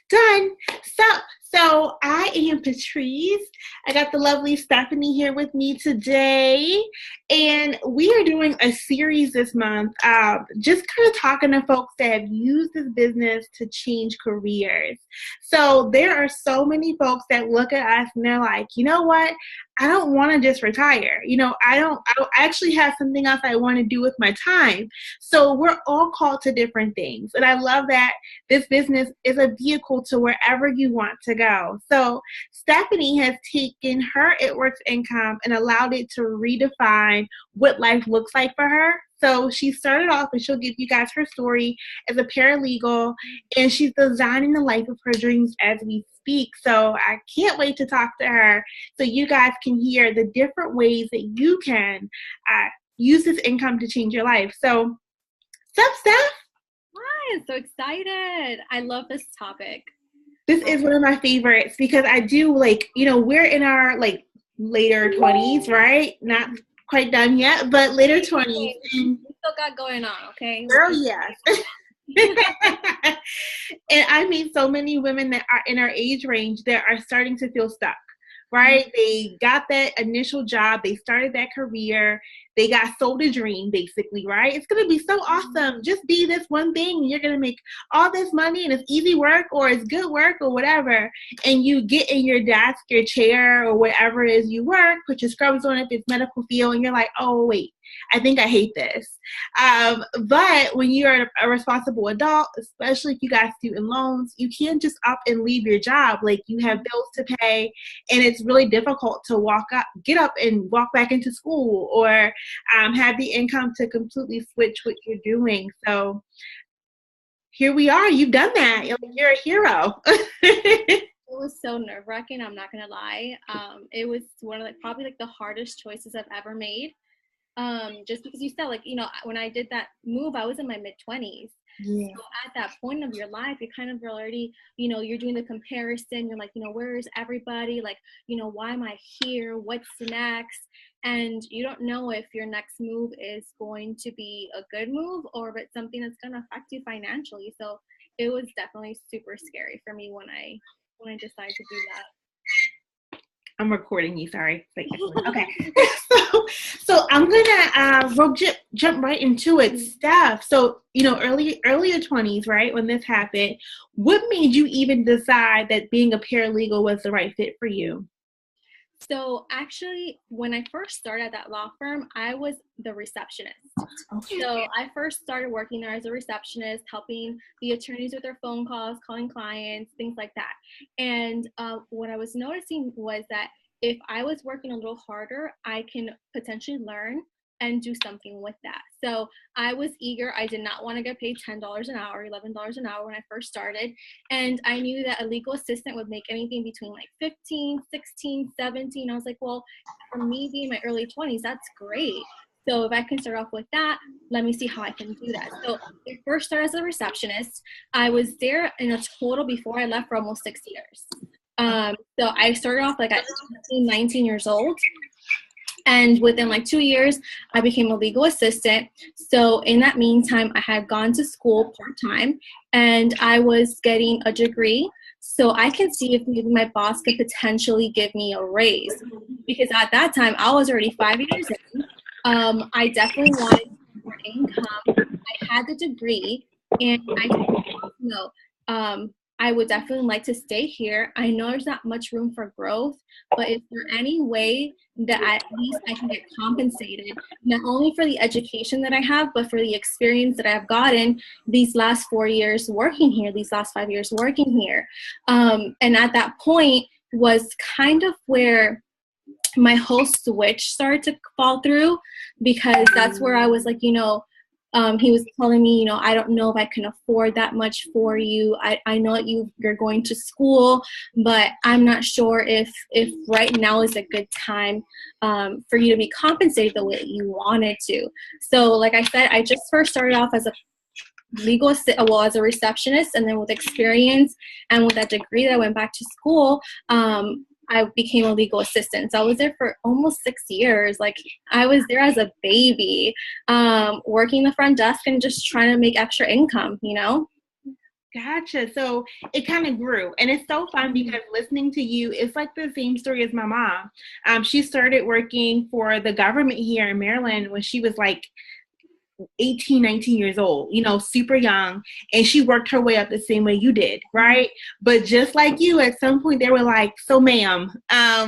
Done. So I am Patrice. I got the lovely Stephanie here with me today, and we are doing a series this month, just kind of talking to folks that have used this business to change careers. So there are so many folks that look at us and they're like, you know what? I don't want to just retire. I don't actually have something else I want to do with my time. So we're all called to different things. And I love that this business is a vehicle to wherever you want to go. So Stephanie has taken her It Works income and allowed it to redefine what life looks like for her. So she started off, and she'll give you guys her story, as a paralegal, and she's designing the life of her dreams as we speak. So I can't wait to talk to her so you guys can hear the different ways that you can use this income to change your life. So, what's up, Steph? Hi, I'm so excited. I love this topic. This is one of my favorites because I do we're in our later 20s, right? Not quite done yet, but later 20s. We still got going on, okay? Girl, yes. And I meet so many women that are in our age range that are starting to feel stuck, right? They got that initial job, they started that career, they got sold a dream, basically, right? It's going to be so awesome. Just be this one thing, and you're going to make all this money, and it's easy work, or it's good work, or whatever. And you get in your desk, your chair, or whatever it is you work, put your scrubs on if it's medical field, and you're like, oh, wait, I think I hate this. But when you're a responsible adult, especially if you got student loans, you can't just up and leave your job. Like, you have bills to pay, and it's really difficult to get up and walk back into school, or have the income to completely switch what you're doing. So here we are. You've done that. You're a hero. It was so nerve-wracking, I'm not gonna lie. It was one of probably the hardest choices I've ever made. Just because you said, when I did that move, I was in my mid-20s. Yeah. So at that point of your life, you're kind of already, you're doing the comparison. You're like, where is everybody? Why am I here? What's next? And you don't know if your next move is going to be a good move or if it's something that's going to affect you financially. So it was definitely super scary for me when I decided to do that. I'm recording you, sorry. Okay. So I'm gonna jump right into it, Steph. So, earlier 20s, right, when this happened, what made you even decide that being a paralegal was the right fit for you? So actually, when I first started at that law firm, I was the receptionist. Okay. So I first started working there as a receptionist, helping the attorneys with their phone calls, calling clients, things like that. And what I was noticing was that if I was working a little harder, I can potentially learn and do something with that. So I was eager. I did not want to get paid $10 an hour, $11 an hour when I first started. And I knew that a legal assistant would make anything between 15, 16, 17. I was like, well, for me being in my early 20s, that's great. So if I can start off with that, let me see how I can do that. So I first started as a receptionist. I was there in a total before I left for almost 6 years. So I started off at 18, 19 years old. And within 2 years, I became a legal assistant. So in that meantime, I had gone to school part-time and I was getting a degree. So I can see if maybe my boss could potentially give me a raise. Because at that time, I was already 5 years in. I definitely wanted more income. I had the degree and I would definitely like to stay here. I know there's not much room for growth, but is there any way that at least I can get compensated, not only for the education that I have, but for the experience that I've gotten these last 4 years working here, these last 5 years working here? And at that point was kind of where my whole switch started to fall through, because that's where I was he was telling me, I don't know if I can afford that much for you. I know that you're going to school, but I'm not sure if right now is a good time for you to be compensated the way you wanted to. So like I said, I just first started off as a as a receptionist, and then with experience and with that degree that I went back to school, I became a legal assistant. So I was there for almost 6 years. I was there as a baby, working the front desk and just trying to make extra income, Gotcha. So it kind of grew. And it's so fun because listening to you, it's like the same story as my mom. She started working for the government here in Maryland when she was like 18, 19 years old, you know, super young. And she worked her way up the same way you did, right? But just like you, at some point they were like, so ma'am,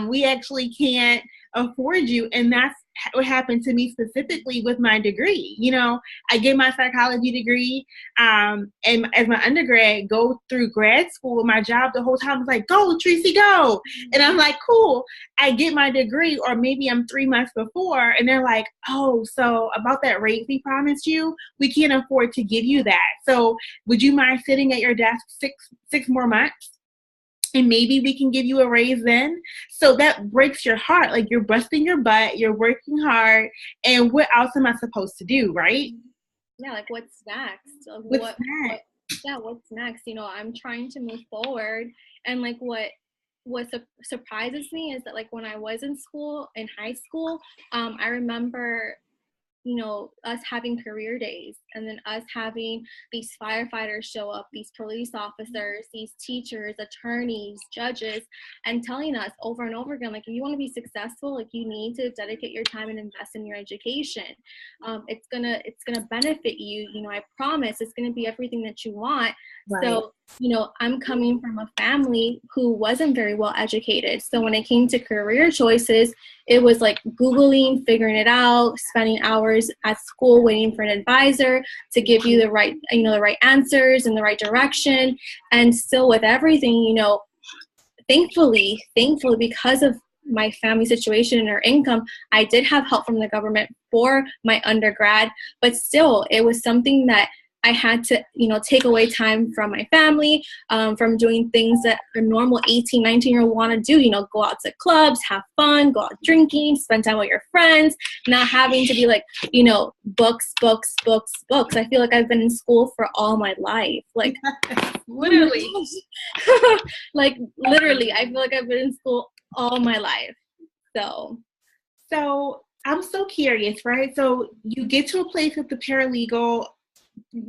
we actually can't afford you. And that's what happened to me specifically with my degree. You know, I get my psychology degree, and as my undergrad, go through grad school. My job the whole time was like, go, Tracy, go. And I'm like, cool. I get my degree, or maybe I'm 3 months before, and they're like, oh, so about that rate we promised you, we can't afford to give you that. So would you mind sitting at your desk six more months? And maybe we can give you a raise then. So that breaks your heart. Like, you're busting your butt, you're working hard, and what else am I supposed to do, right? Yeah, like what's next? What's next? What's next? You know, I'm trying to move forward, and like what surprises me is that like when I was in school, in high school, I remember, you know, us having career days, and then us having these firefighters show up, these police officers, these teachers, attorneys, judges, and telling us over and over again, like, if you want to be successful, like, you need to dedicate your time and invest in your education. It's gonna benefit you. You know, I promise it's gonna be everything that you want. Right. So, you know, I'm coming from a family who wasn't very well educated. So when it came to career choices, it was like Googling, figuring it out, spending hours at school waiting for an advisor to give you the right, you know, the right answers in the right direction. And still with everything, you know, thankfully, because of my family situation and our income, I did have help from the government for my undergrad, but still it was something that I had to, you know, take away time from my family, from doing things that a normal 18, 19-year-old want to do, you know, go out to clubs, have fun, go out drinking, spend time with your friends, not having to be like, you know, books. I feel like I've been in school for all my life. Like, literally. Like, literally, I feel like I've been in school all my life. So I'm so curious, right? So you get to a place with the paralegal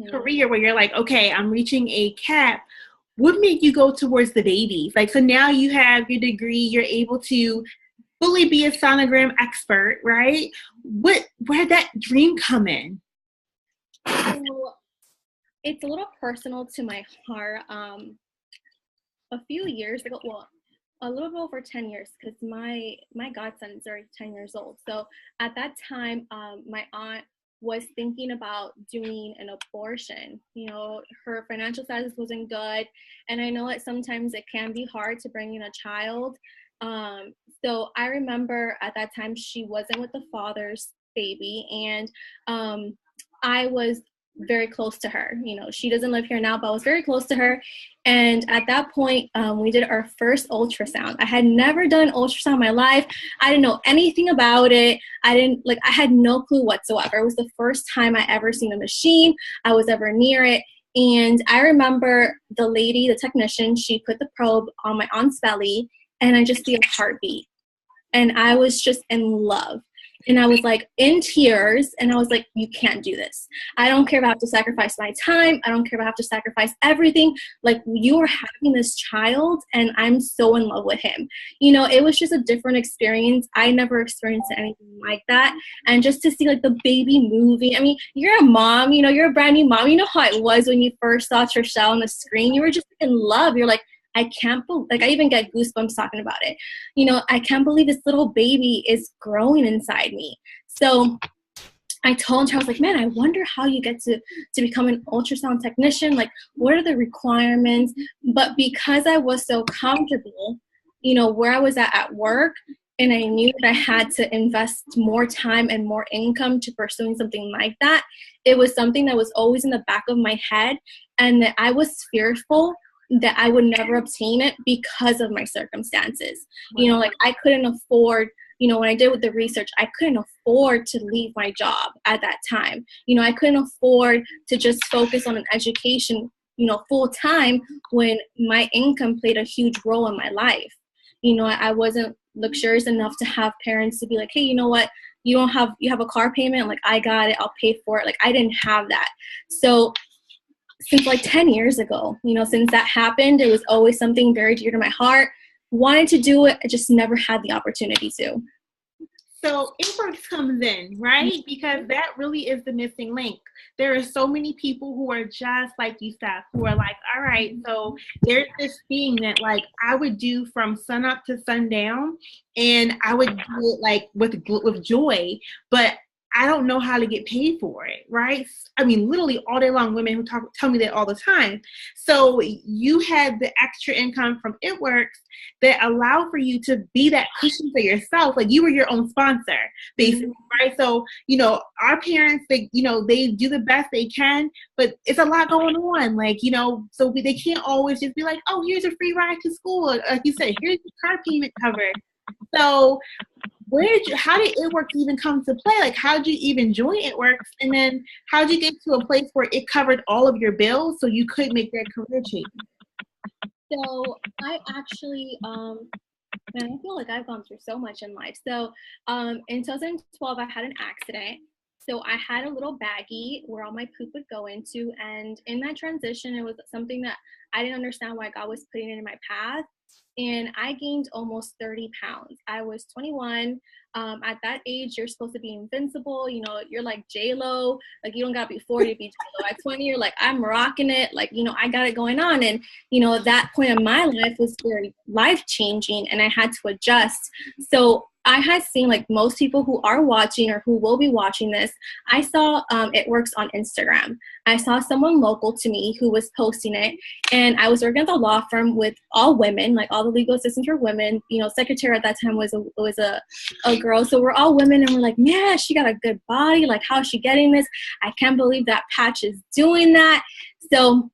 career where you're like, okay, I'm reaching a cap. What made you go towards the babies? Like, so now you have your degree, you're able to fully be a sonogram expert, right? Where did that dream come in? So it's a little personal to my heart. A few years ago, well, a little bit over 10 years, because my godson is already 10 years old. So at that time, my aunt was thinking about doing an abortion. You know, her financial status wasn't good, and I know that sometimes it can be hard to bring in a child. So I remember at that time she wasn't with the father's baby, and I was very close to her. You know, she doesn't live here now, but I was very close to her. And at that point, we did our first ultrasound. I had never done an ultrasound in my life. I didn't know anything about it. I had no clue whatsoever. It was the first time I ever seen a machine. I was ever near it. And I remember the lady, the technician, she put the probe on my aunt's belly, and I just see a heartbeat. And I was just in love. And I was like in tears, and I was like, you can't do this. I don't care if I have to sacrifice my time. I don't care if I have to sacrifice everything. Like, you are having this child, and I'm so in love with him. You know, it was just a different experience. I never experienced anything like that. And just to see like the baby moving. I mean, you're a mom, you know, you're a brand new mom. You know how it was when you first saw Trishelle on the screen. You were just in love. You're like, I can't believe, like, I even get goosebumps talking about it. You know, I can't believe this little baby is growing inside me. So I told her, I was like, man, I wonder how you get to become an ultrasound technician. Like, what are the requirements? But because I was so comfortable, you know, where I was at work, and I knew that I had to invest more time and more income to pursuing something like that, it was something that was always in the back of my head, and that I was fearful that I would never obtain it because of my circumstances. You know, like, I couldn't afford, you know, when I did with the research, I couldn't afford to leave my job at that time. You know, I couldn't afford to just focus on an education, you know, full time, when my income played a huge role in my life. You know, I wasn't luxurious enough to have parents to be like, hey, you know what, you have a car payment, like, I got it, I'll pay for it. Like, I didn't have that. So since like 10 years ago. You know, since that happened, it was always something very dear to my heart. Wanted to do it, I just never had the opportunity to. So inbox comes in, right? Because that really is the missing link. There are so many people who are just like you, Steph, who are like, all right, so there's this thing that like I would do from sun up to sundown, and I would do it like with joy, but I don't know how to get paid for it, right? I mean, literally all day long, women who tell me that all the time. So you had the extra income from It Works that allowed for you to be that cushion for yourself. Like you were your own sponsor, basically, right? So, you know, our parents, they, you know, they do the best they can, but it's a lot going on. Like, you know, so they can't always just be like, oh, here's a free ride to school. Like you said, here's the car payment covered. So how did It Works even come to play? Like, how did you even join It Works? And then how did you get to a place where it covered all of your bills so you could make that career change? So I actually, man, I feel like I've gone through so much in life. So in 2012, I had an accident. So I had a little baggie where all my poop would go into. And in that transition, it was something that I didn't understand why God was putting it in my path. And I gained almost 30 pounds. I was 21. At that age, you're supposed to be invincible. You know, you're like J-Lo. Like, you don't got to be 40 to be J-Lo. At 20, you're like, I'm rocking it. Like, you know, I got it going on. And, you know, that point in my life was very life-changing, and I had to adjust. So I had seen, like most people who are watching or who will be watching this, I saw It Works on Instagram. I saw someone local to me who was posting it, and I was working at the law firm with all women, like all the legal assistants were women. You know, secretary at that time was a girl. So we're all women, and we're like, man, she got a good body. Like, how is she getting this? I can't believe that Patch is doing that. So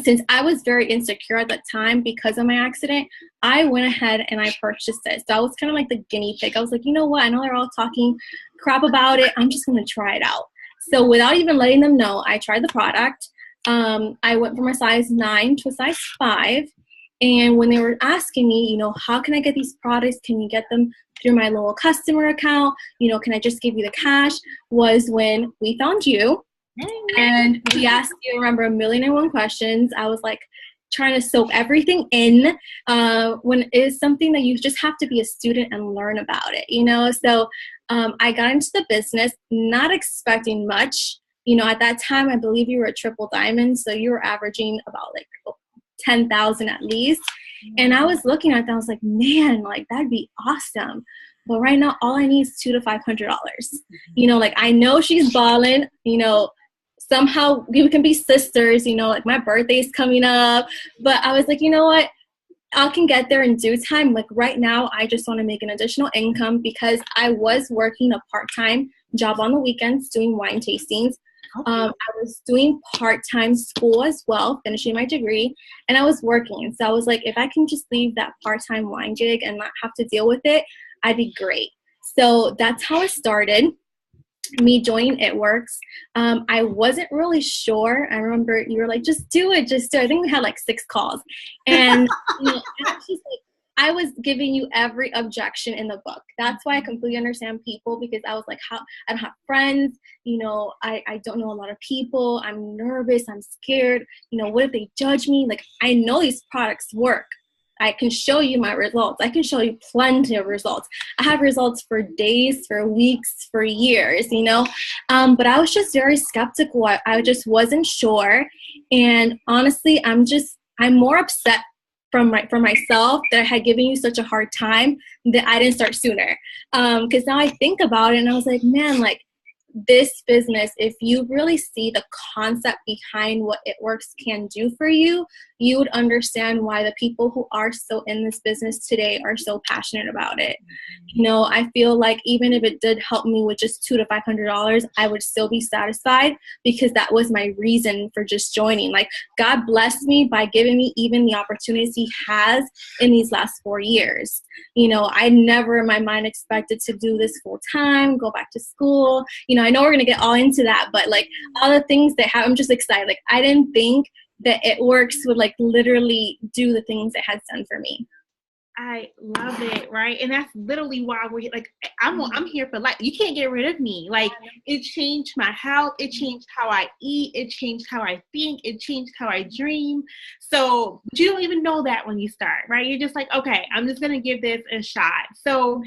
since I was very insecure at that time because of my accident, I went ahead and I purchased it. So I was kind of like the guinea pig. I was like, you know what? I know they're all talking crap about it. I'm just going to try it out. So without even letting them know, I tried the product. I went from a size 9 to a size 5. And when they were asking me, you know, how can I get these products? Can you get them through my little customer account? You know, can I just give you the cash? Was when we found you. And we asked you, remember, 1,000,001 questions. I was like trying to soak everything in when it's something that you just have to be a student and learn about it, you know? So I got into the business not expecting much. You know, at that time, I believe you were a triple diamond. So you were averaging about like 10,000 at least. And I was looking at that, I was like, man, like that'd be awesome. But right now, all I need is $200 to $500. You know, like I know she's balling, you know, somehow we can be sisters, you know, like my birthday's coming up. But I was like, you know what? I can get there in due time. Like right now, I just want to make an additional income because I was working a part-time job on the weekends doing wine tastings. I was doing part-time school as well, finishing my degree, and I was working. So I was like, if I can just leave that part-time wine gig and not have to deal with it, I'd be great. So that's how it started. Me joining It Works. I wasn't really sure. I remember you were like, just do it, just do it. I think we had like 6 calls. And you know, I was giving you every objection in the book. That's why I completely understand people, because I was like, how I don't have friends, you know, I don't know a lot of people. I'm nervous, I'm scared. You know, what if they judge me? Like, I know these products work. I can show you my results. I can show you plenty of results. I have results for days, for weeks, for years, you know. But I was just very skeptical. I just wasn't sure. And honestly, I'm more upset for myself that I had given you such a hard time that I didn't start sooner. Because now I think about it and I was like, man, like, this business, if you really see the concept behind what It Works can do for you, you would understand why the people who are so in this business today are so passionate about it. You know, I feel like even if it did help me with just $200 to $500, I would still be satisfied because that was my reason for just joining. Like, God blessed me by giving me even the opportunities He has in these last 4 years. You know, I never in my mind expected to do this full time, go back to school. You know, I know we're going to get all into that, but like all the things that have, I'm just excited. Like, I didn't think that It Works would like literally do the things it has done for me. I love it, right? And that's literally why we're like, I'm here for life. You can't get rid of me. Like, it changed my health. It changed how I eat. It changed how I think. It changed how I dream. So, but you don't even know that when you start, right? You're just like, okay, I'm just gonna give this a shot. So,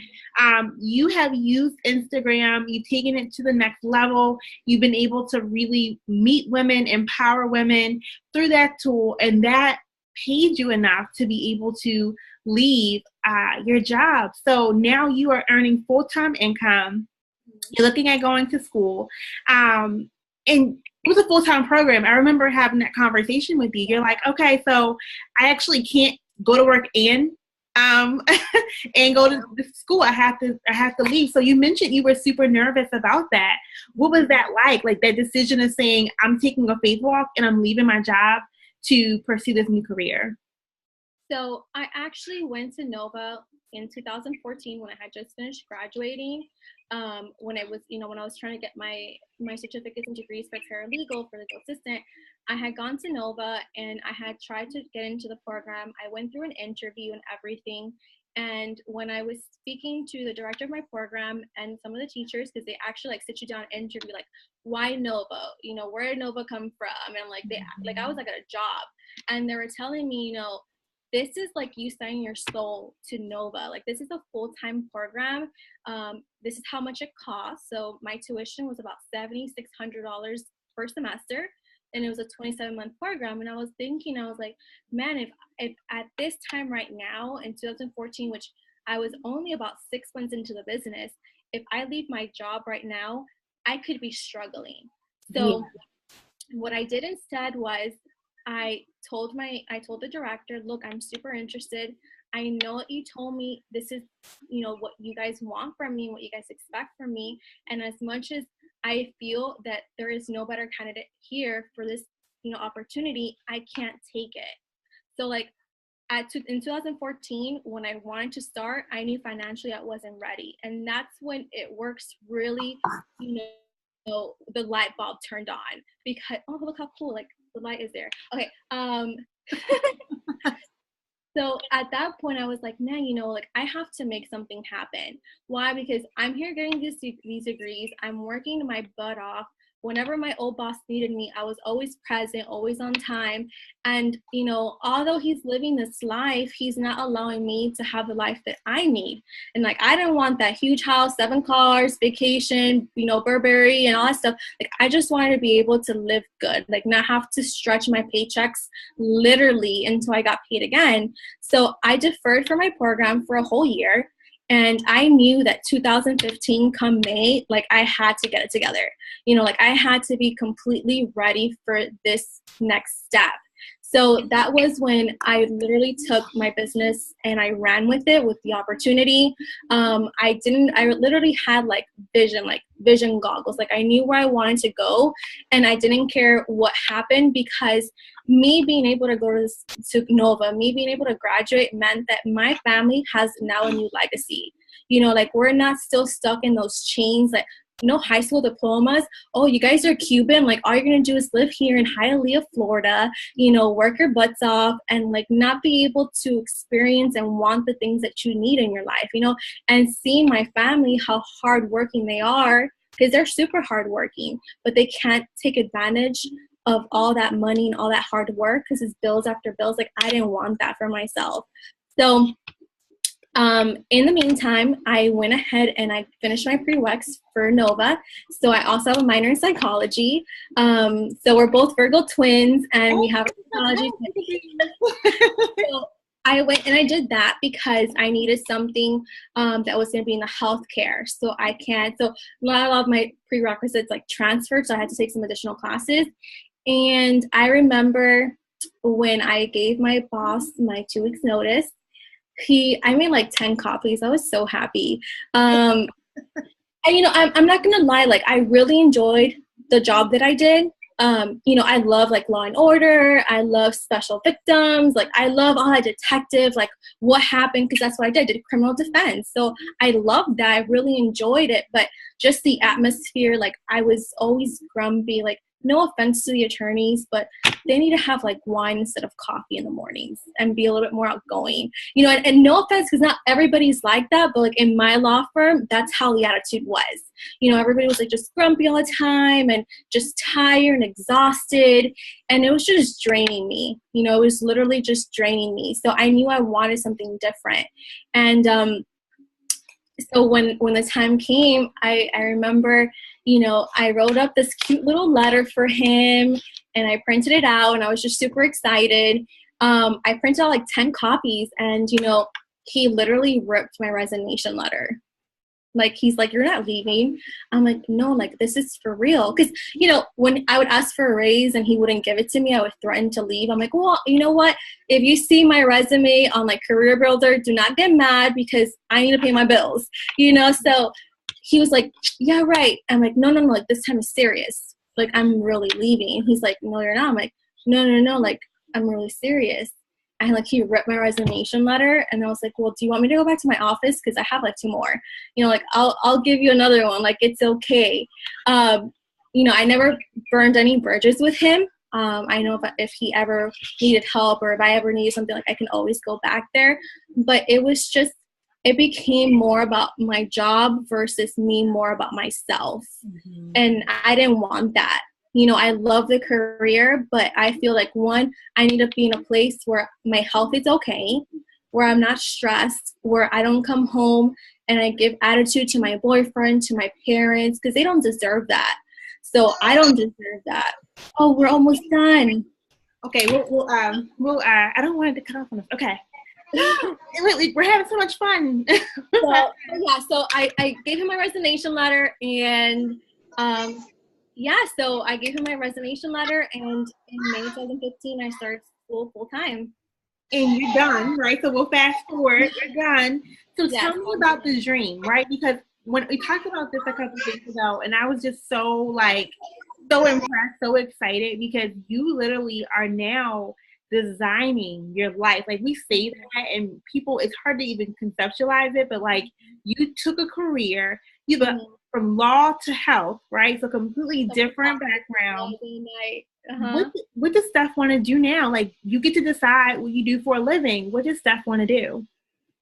you have used Instagram. You've taken it to the next level. You've been able to really meet women, empower women through that tool, and that paid you enough to be able to leave your job. So now you are earning full-time income. You're looking at going to school. And it was a full-time program. I remember having that conversation with you. You're like, okay, so I actually can't go to work and and go to the school. I have to leave. So you mentioned you were super nervous about that. What was that like? Like that decision of saying, I'm taking a faith walk and I'm leaving my job to pursue this new career? So I actually went to Nova in 2014 when I had just finished graduating. When it was, when I was trying to get my certificates and degrees for paralegal, for legal assistant, I had gone to Nova and I had tried to get into the program. I went through an interview and everything. And when I was speaking to the director of my program and some of the teachers, because they actually like sit you down and interview, like, why Nova? Where did Nova come from? And I'm like, I was like at a job, and they were telling me, this is like you selling your soul to Nova. Like, this is a full-time program. This is how much it costs. So my tuition was about $7,600 per semester, and it was a 27-month program. And I was thinking, I was like, man, if at this time right now in 2014, which I was only about 6 months into the business, if I leave my job right now, I could be struggling. So what I did instead was I told the director, look, I'm super interested. I know what you told me. This is, what you guys want from me, what you guys expect from me. And as much as I feel that there is no better candidate here for this, opportunity, I can't take it. So like in 2014, when I wanted to start, I knew financially I wasn't ready. And that's when it works really, the light bulb turned on, because, oh, look how cool, like the light is there. Okay. So at that point I was like, man, like I have to make something happen. Why? Because I'm here getting these degrees. I'm working my butt off. Whenever my old boss needed me, I was always present, always on time. And, although he's living this life, he's not allowing me to have the life that I need. And like, I didn't want that huge house, 7 cars, vacation, Burberry and all that stuff. Like, I just wanted to be able to live good, like not have to stretch my paychecks literally until I got paid again. So I deferred for my program for a whole year. And I knew that 2015 come May, like I had to get it together. Like I had to be completely ready for this next step. So that was when I literally took my business and I ran with it, with the opportunity. I literally had like vision goggles. Like I knew where I wanted to go, and I didn't care what happened, because me being able to go to Nova, me being able to graduate meant that my family has now a new legacy. Like we're not still stuck in those chains, like high school diplomas. Oh, you guys are Cuban. Like all you're going to do is live here in Hialeah, Florida, work your butts off and like not be able to experience and want the things that you need in your life, and seeing my family, how hardworking they are, because they're super hardworking, but they can't take advantage of all that money and all that hard work because it's bills after bills. Like I didn't want that for myself. So in the meantime, I went ahead and I finished my prereqs for Nova. So I also have a minor in psychology. So we're both Virgo twins, and we have a psychology. So I went and I did that because I needed something that was going to be in the healthcare. So a lot of my prerequisites like transferred, so I had to take some additional classes. And I remember when I gave my boss my 2 weeks notice, I made like 10 copies. I was so happy. And I'm not gonna lie, like I really enjoyed the job that I did. I love like Law and Order. I love Special Victims. Like I love all that detective, like what happened, because that's what I did criminal defense. So I loved that. I really enjoyed it. But just the atmosphere, like I was always grumpy, like no offense to the attorneys, but they need to have like wine instead of coffee in the mornings and be a little bit more outgoing, you know, and no offense, because not everybody's like that, but like in my law firm, that's how the attitude was. You know, everybody was like just grumpy all the time and just tired and exhausted. And it was just draining me. You know, it was literally just draining me. So I knew I wanted something different. And so when the time came, I remember, you know, I wrote up this cute little letter for him and I printed it out and I was just super excited. I printed out like 10 copies and, you know, he literally ripped my resignation letter. Like, he's like, you're not leaving. I'm like, no, like, this is for real. Because, you know, when I would ask for a raise and he wouldn't give it to me, I would threaten to leave. I'm like, well, you know what? If you see my resume on, like, Career Builder, do not get mad because I need to pay my bills, you know? So he was like, yeah, right. I'm like, no, like, this time is serious. Like, I'm really leaving. And he's like, no, you're not. I'm like, no, like, I'm really serious. And like he ripped my resignation letter and I was like, well, do you want me to go back to my office? Because I have like 2 more, you know, like I'll give you another one. Like, it's okay. You know, I never burned any bridges with him. I know if he ever needed help or if I ever needed something, like I can always go back there. But it was just, it became more about my job versus me more about myself. Mm-hmm. And I didn't want that. You know, I love the career, but I feel like, one, I need to be in a place where my health is okay, where I'm not stressed, where I don't come home and I give attitude to my boyfriend, to my parents, because they don't deserve that. So I don't deserve that. Oh, we're almost done. Okay, we'll I don't want it to cut off on us. Okay. We're having so much fun. So I gave him my resignation letter and so I gave him my resignation letter, and in May 2015, I started school full time. And you're done, right? So we'll fast forward. You're done. So tell me about the dream, right? Because when we talked about this a couple of weeks ago, and I was just so impressed, so excited, because you literally are now designing your life. Like, we say that, and people, it's hard to even conceptualize it, but like, you took a career, you went from law to health, right? So completely different background. What does Steph want to do now? Like, you get to decide what you do for a living. What does Steph want to do?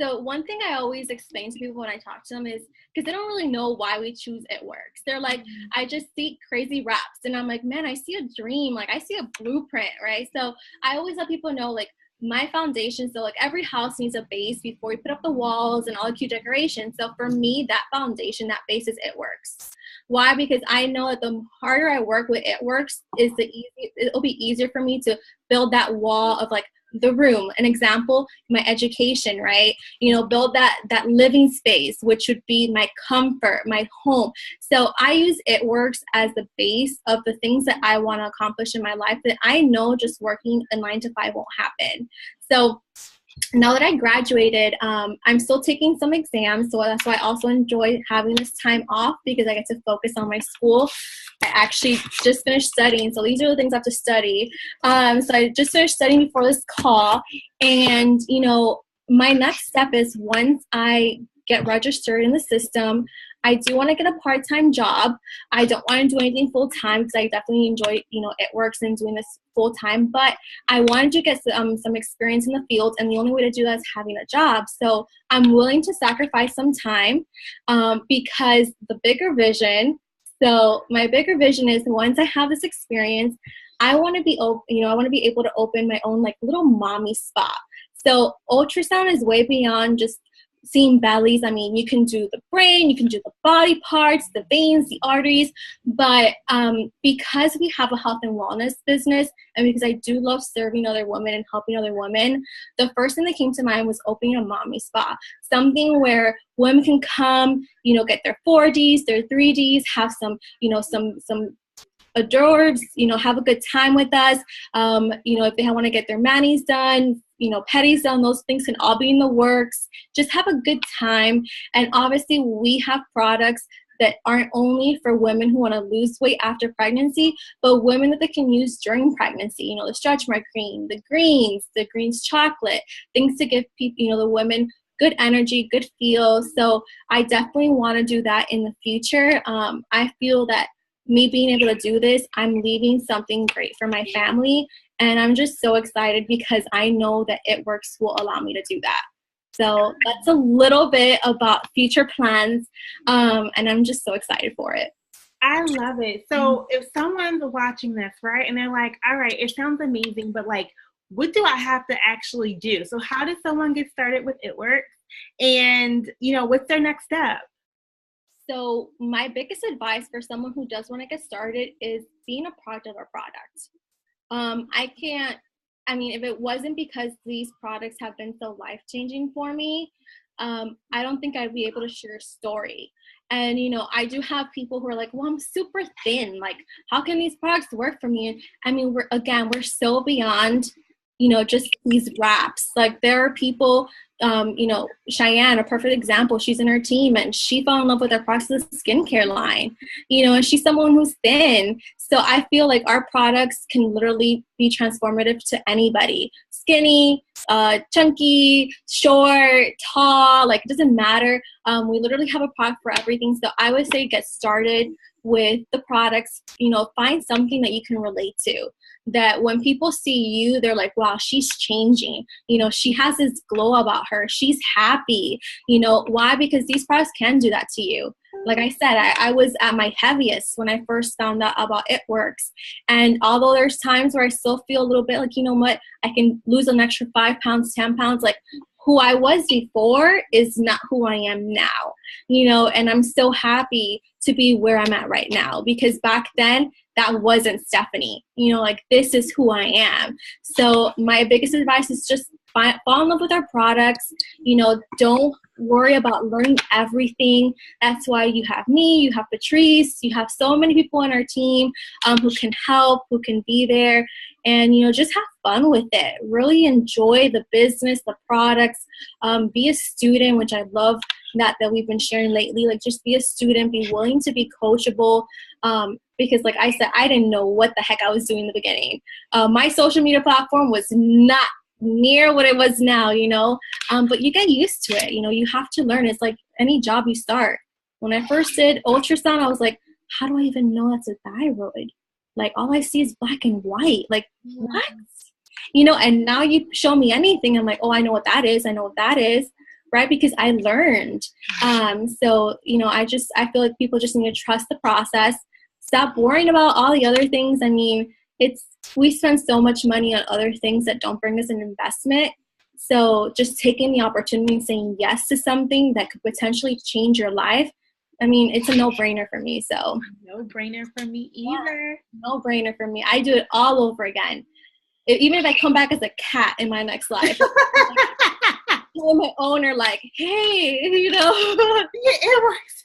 So one thing I always explain to people when I talk to them is, because they don't really know why we choose It Works. They're like, I just see crazy raps. And I'm like, man, I see a dream. Like, I see a blueprint, right? So I always let people know, like, my foundation, so like every house needs a base before you put up the walls and all the cute decorations. So for me, that foundation, that base is It Works. Why? Because I know that the harder I work with It Works, it'll be easier for me to build that wall of like the room. An example, my education, right? You know, build that living space, which would be my comfort, my home. So I use It Works as the base of the things that I want to accomplish in my life that I know just working a 9 to 5 won't happen. So now that I graduated, I'm still taking some exams, so that's why I also enjoy having this time off, because I get to focus on my school. I actually just finished studying, so these are the things I have to study. So I just finished studying before this call, and, you know, my next step is, once I get registered in the system, I do want to get a part-time job. I don't want to do anything full-time because I definitely enjoy, you know, It Works and doing this full-time, but I wanted to get some experience in the field, and the only way to do that is having a job. So I'm willing to sacrifice some time because the bigger vision, so my bigger vision is, once I have this experience, I want to be I want to be able to open my own like little mommy spa. So ultrasound is way beyond just seeing bellies. I mean, you can do the brain, you can do the body parts, the veins, the arteries, but because we have a health and wellness business, and because I do love serving other women and helping other women, the first thing that came to mind was opening a mommy spa, something where women can come, you know, get their 4Ds, their 3Ds, have some, you know, some hors d'oeuvres, you know, have a good time with us. You know, if they want to get their manis done, you know, petties done, those things can all be in the works. Just have a good time. And obviously we have products that aren't only for women who want to lose weight after pregnancy, but women that they can use during pregnancy. You know, the stretch mark cream, the greens chocolate, things to give people, you know, the women good energy, good feel. So I definitely want to do that in the future. I feel that me being able to do this, I'm leaving something great for my family. And I'm just so excited because I know that It Works will allow me to do that. So that's a little bit about future plans. And I'm just so excited for it. I love it. So if someone's watching this, right, and they're like, all right, it sounds amazing, but like, what do I have to actually do? So how does someone get started with It Works? And, what's their next step? So my biggest advice for someone who does want to get started is being a product of a product. If it wasn't because these products have been so life-changing for me, I don't think I'd be able to share a story. And, I do have people who are like, well, I'm super thin. Like, how can these products work for me? And I mean, we're so beyond, just these wraps. Like, there are people, Cheyenne, a perfect example. She's in her team and she fell in love with our products, the skincare line, and she's someone who's thin. So I feel like our products can literally be transformative to anybody. Skinny, chunky, short, tall, like, it doesn't matter. We literally have a product for everything. So I would say get started with the products, find something that you can relate to. That when people see you, they're like, wow, she's changing. She has this glow about her. She's happy. Why? Because these products can do that to you. Like I said, I was at my heaviest when I first found out about It Works. And although there's times where I still feel a little bit like, what, I can lose an extra 5 pounds, 10 pounds, like who I was before is not who I am now, and I'm so happy to be where I'm at right now, because back then that wasn't Stephanie, like this is who I am. So my biggest advice is just fall in love with our products. Don't worry about learning everything. That's why you have me, you have Patrice, you have so many people on our team who can help, who can be there, and just have fun with it. Really enjoy the business, the products. Be a student, which I love that we've been sharing lately. Like, just be a student, be willing to be coachable. Because like I said, I didn't know what the heck I was doing in the beginning. My social media platform was not near what it was now, but you get used to it. You have to learn. It's like any job you start. When I first did ultrasound, I was like, how do I even know that's a thyroid? Like, all I see is black and white. Like, what? And now you show me anything, I'm like, oh, I know what that is. I know what that is. Right? Because I learned. So, I feel like people just need to trust the process. Stop worrying about all the other things. I mean, we spend so much money on other things that don't bring us an investment. So just taking the opportunity and saying yes to something that could potentially change your life, I mean, it's a no-brainer for me. So no-brainer for me either. Yeah, no-brainer for me. I do it all over again. Even if I come back as a cat in my next life. My owner, like, hey, Yeah, It Works.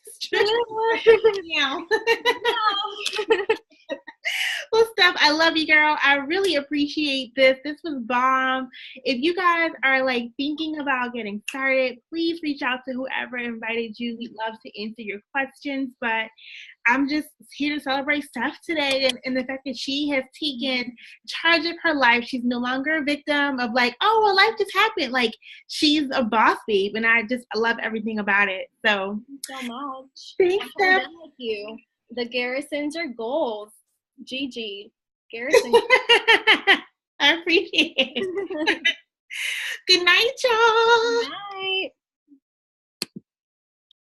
Yeah. Well, Steph, I love you, girl. I really appreciate this. This was bomb. If you guys are like thinking about getting started, please reach out to whoever invited you. We'd love to answer your questions, but I'm just here to celebrate Steph today and the fact that she has taken charge of her life. She's no longer a victim of like, oh, well, life just happened. Like, she's a boss babe, and I love everything about it. So, thank you so much. Thanks, Steph. With you. The Garrisons are goals. Gigi. Garrison. I appreciate it. Good night, y'all. Good night.